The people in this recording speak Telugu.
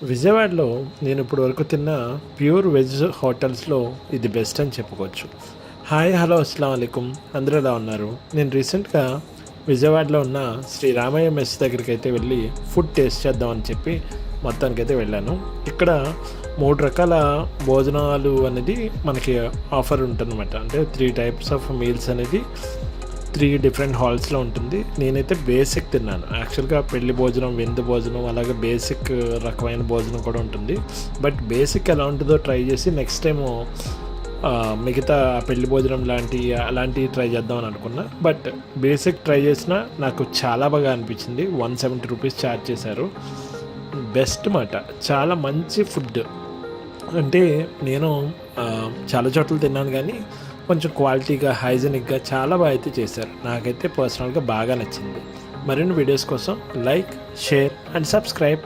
విజయవాడలో నేను ఇప్పుడు వరకు తిన్న ప్యూర్ వెజ్ హోటల్స్లో ఇది బెస్ట్ అని చెప్పుకోవచ్చు. హాయ్ హలో అస్సలం అయికుం, అందరూ ఎలా ఉన్నారు? నేను రీసెంట్గా విజయవాడలో ఉన్న శ్రీ రామయ్య మెస్ దగ్గరికి అయితే వెళ్ళి ఫుడ్ టేస్ట్ చేద్దామని చెప్పి మొత్తానికైతే వెళ్ళాను. ఇక్కడ 3 రకాల భోజనాలు అనేది మనకి ఆఫర్ ఉంటుందన్నమాట. అంటే 3 టైప్స్ ఆఫ్ మీల్స్ అనేది 3 డిఫరెంట్ హాల్స్లో ఉంటుంది. నేనైతే బేసిక్ తిన్నాను. యాక్చువల్గా పెళ్లి భోజనం, విందు భోజనం, అలాగే బేసిక్ రకమైన భోజనం కూడా ఉంటుంది. బట్ బేసిక్ ఎలా ఉంటుందో ట్రై చేసి నెక్స్ట్ టైము మిగతా పెళ్లి భోజనం అలాంటివి ట్రై చేద్దామని అనుకున్నా. బట్ బేసిక్ ట్రై చేసినా నాకు చాలా బాగా అనిపించింది. 170 రూపీస్ ఛార్జ్ చేశారు. బెస్ట్ మాట, చాలా మంచి ఫుడ్. అంటే నేను చాలా చోట్ల తిన్నాను కానీ కొంచెం క్వాలిటీగా, హైజెనిక్గా చాలా బాగా అయితే చేశారు. నాకైతే పర్సనల్గా బాగా నచ్చింది. మరిన్ని వీడియోస్ కోసం లైక్, షేర్ అండ్ సబ్స్క్రైబ్.